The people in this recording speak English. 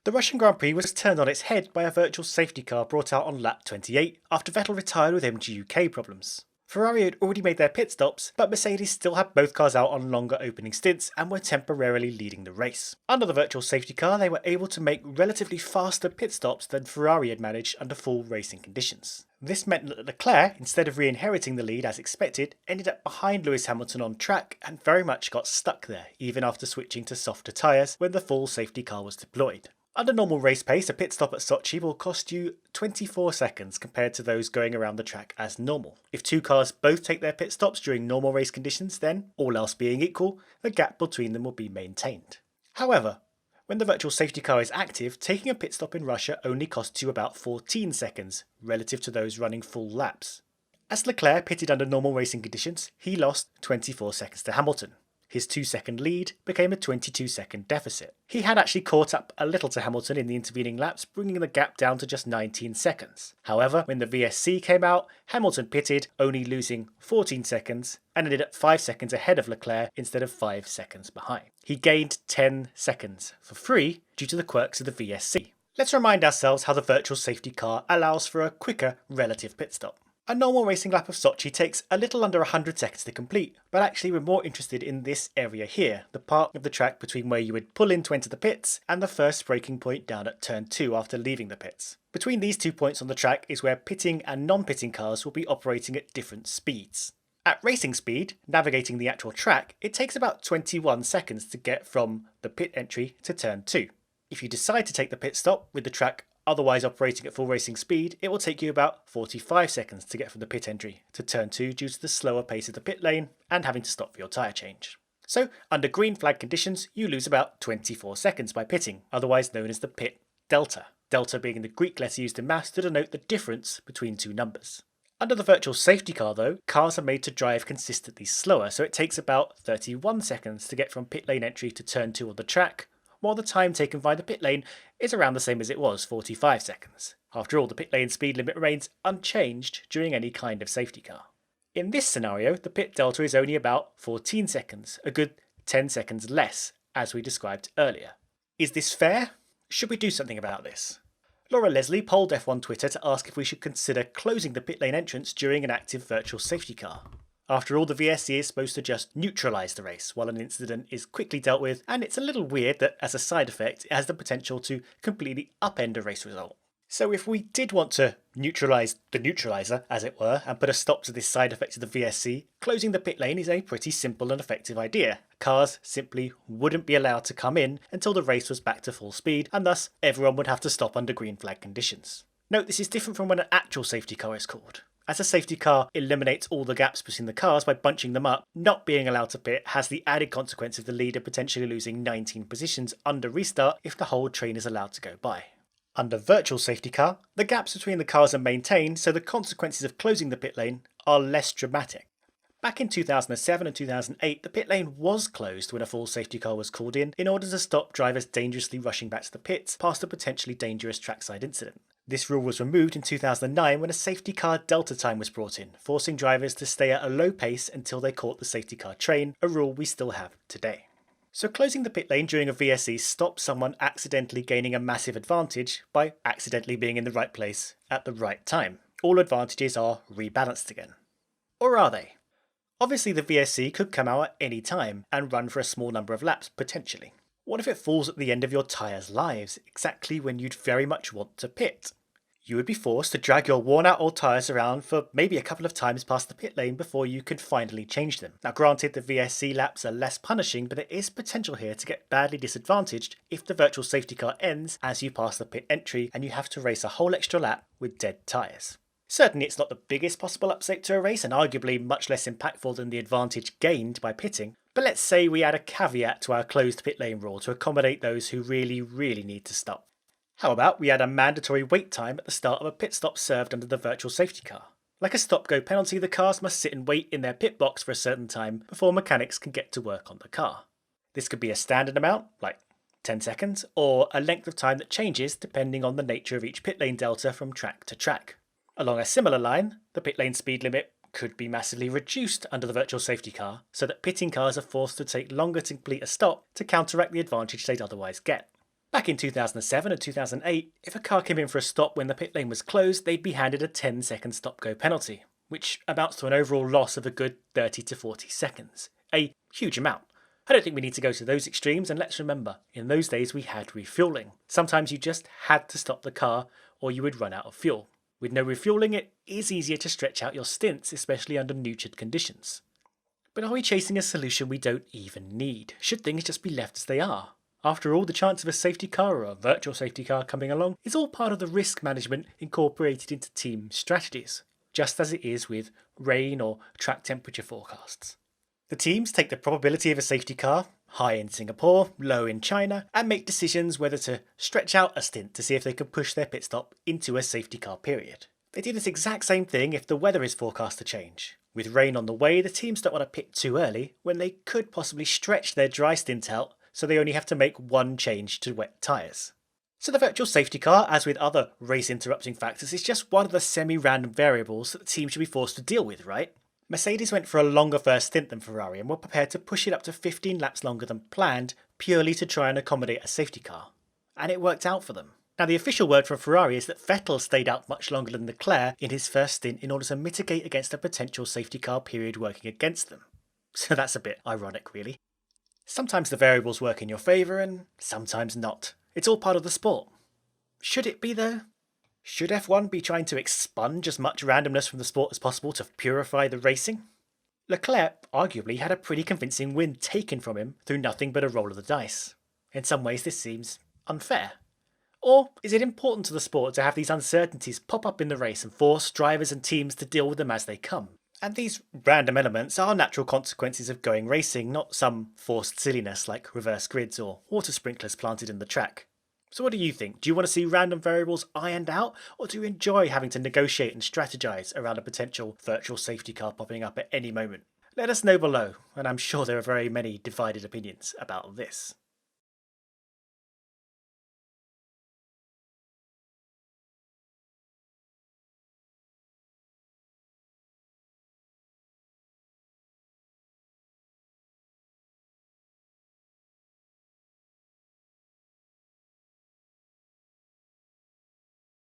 The Russian Grand Prix was turned on its head by a virtual safety car brought out on lap 28 after Vettel retired with MGUK problems. Ferrari had already made their pit stops, but Mercedes still had both cars out on longer opening stints and were temporarily leading the race. Under the virtual safety car, they were able to make relatively faster pit stops than Ferrari had managed under full racing conditions. This meant that Leclerc, instead of re-inheriting the lead as expected, ended up behind Lewis Hamilton on track and very much got stuck there, even after switching to softer tyres when the full safety car was deployed. Under normal race pace, a pit stop at Sochi will cost you 24 seconds compared to those going around the track as normal. If two cars both take their pit stops during normal race conditions, then, all else being equal, the gap between them will be maintained. However, when the virtual safety car is active, taking a pit stop in Russia only costs you about 14 seconds, relative to those running full laps. As Leclerc pitted under normal racing conditions, he lost 24 seconds to Hamilton. His 2-second lead became a 22-second deficit. He had actually caught up a little to Hamilton in the intervening laps, bringing the gap down to just 19 seconds. However, when the VSC came out, Hamilton pitted, only losing 14 seconds, and ended up 5 seconds ahead of Leclerc instead of 5 seconds behind. He gained 10 seconds for free due to the quirks of the VSC. Let's remind ourselves how the virtual safety car allows for a quicker relative pit stop. A normal racing lap of Sochi takes a little under 100 seconds to complete, but actually we're more interested in this area here, the part of the track between where you would pull in to enter the pits and the first braking point down at turn 2 after leaving the pits. Between these 2 points on the track is where pitting and non-pitting cars will be operating at different speeds. At racing speed, navigating the actual track, it takes about 21 seconds to get from the pit entry to turn 2. If you decide to take the pit stop with the track otherwise operating at full racing speed, it will take you about 45 seconds to get from the pit entry to turn 2 due to the slower pace of the pit lane and having to stop for your tyre change. So, under green flag conditions, you lose about 24 seconds by pitting, otherwise known as the pit delta. Delta being the Greek letter used in maths to denote the difference between two numbers. Under the virtual safety car though, cars are made to drive consistently slower, so it takes about 31 seconds to get from pit lane entry to turn 2 on the track, while the time taken by the pit lane is around the same as it was, 45 seconds. After all, the pit lane speed limit remains unchanged during any kind of safety car. In this scenario, the pit delta is only about 14 seconds, a good 10 seconds less, as we described earlier. Is this fair? Should we do something about this? Laura Leslie polled F1 Twitter to ask if we should consider closing the pit lane entrance during an active virtual safety car. After all, the VSC is supposed to just neutralise the race while an incident is quickly dealt with, and it's a little weird that as a side effect it has the potential to completely upend a race result. So if we did want to neutralise the neutraliser, as it were, and put a stop to this side effect of the VSC, closing the pit lane is a pretty simple and effective idea. Cars simply wouldn't be allowed to come in until the race was back to full speed, and thus everyone would have to stop under green flag conditions. Note this is different from when an actual safety car is called. As a safety car eliminates all the gaps between the cars by bunching them up, not being allowed to pit has the added consequence of the leader potentially losing 19 positions under restart if the whole train is allowed to go by. Under virtual safety car, the gaps between the cars are maintained, so the consequences of closing the pit lane are less dramatic. Back in 2007 and 2008, the pit lane was closed when a full safety car was called in order to stop drivers dangerously rushing back to the pits past a potentially dangerous trackside incident. This rule was removed in 2009 when a safety car delta time was brought in, forcing drivers to stay at a low pace until they caught the safety car train, a rule we still have today. So closing the pit lane during a VSC stops someone accidentally gaining a massive advantage by accidentally being in the right place at the right time. All advantages are rebalanced again. Or are they? Obviously the VSC could come out at any time and run for a small number of laps, potentially. What if it falls at the end of your tyres' lives, exactly when you'd very much want to pit? You would be forced to drag your worn out old tyres around for maybe a couple of times past the pit lane before you could finally change them. Now granted, the VSC laps are less punishing, but there is potential here to get badly disadvantaged if the virtual safety car ends as you pass the pit entry and you have to race a whole extra lap with dead tyres. Certainly it's not the biggest possible upset to a race and arguably much less impactful than the advantage gained by pitting, but let's say we add a caveat to our closed pit lane rule to accommodate those who really need to stop. How about we add a mandatory wait time at the start of a pit stop served under the virtual safety car? Like a stop-go penalty, the cars must sit and wait in their pit box for a certain time before mechanics can get to work on the car. This could be a standard amount, like 10 seconds, or a length of time that changes depending on the nature of each pit lane delta from track to track. Along a similar line, the pit lane speed limit could be massively reduced under the virtual safety car so that pitting cars are forced to take longer to complete a stop to counteract the advantage they'd otherwise get. Back in 2007 and 2008, if a car came in for a stop when the pit lane was closed, they'd be handed a 10-second stop-go penalty, which amounts to an overall loss of a good 30 to 40 seconds. A huge amount. I don't think we need to go to those extremes, and let's remember, in those days we had refuelling. Sometimes you just had to stop the car or you would run out of fuel. With no refuelling, it is easier to stretch out your stints, especially under neutered conditions. But are we chasing a solution we don't even need? Should things just be left as they are? After all, the chance of a safety car or a virtual safety car coming along is all part of the risk management incorporated into team strategies, just as it is with rain or track temperature forecasts. The teams take the probability of a safety car, high in Singapore, low in China, and make decisions whether to stretch out a stint to see if they can push their pit stop into a safety car period. They do this exact same thing if the weather is forecast to change. With rain on the way, the teams don't want to pit too early when they could possibly stretch their dry stint out, so they only have to make one change to wet tyres. So the virtual safety car, as with other race interrupting factors, is just one of the semi-random variables that the team should be forced to deal with, right? Mercedes went for a longer first stint than Ferrari and were prepared to push it up to 15 laps longer than planned, purely to try and accommodate a safety car. And it worked out for them. Now the official word from Ferrari is that Vettel stayed out much longer than Leclerc in his first stint in order to mitigate against a potential safety car period working against them. So that's a bit ironic, really. Sometimes the variables work in your favour and sometimes not. It's all part of the sport. Should it be though? Should F1 be trying to expunge as much randomness from the sport as possible to purify the racing? Leclerc arguably had a pretty convincing win taken from him through nothing but a roll of the dice. In some ways this seems unfair. Or is it important to the sport to have these uncertainties pop up in the race and force drivers and teams to deal with them as they come? And these random elements are natural consequences of going racing, not some forced silliness like reverse grids or water sprinklers planted in the track. So what do you think? Do you want to see random variables ironed out, or do you enjoy having to negotiate and strategize around a potential virtual safety car popping up at any moment? Let us know below, and I'm sure there are very many divided opinions about this.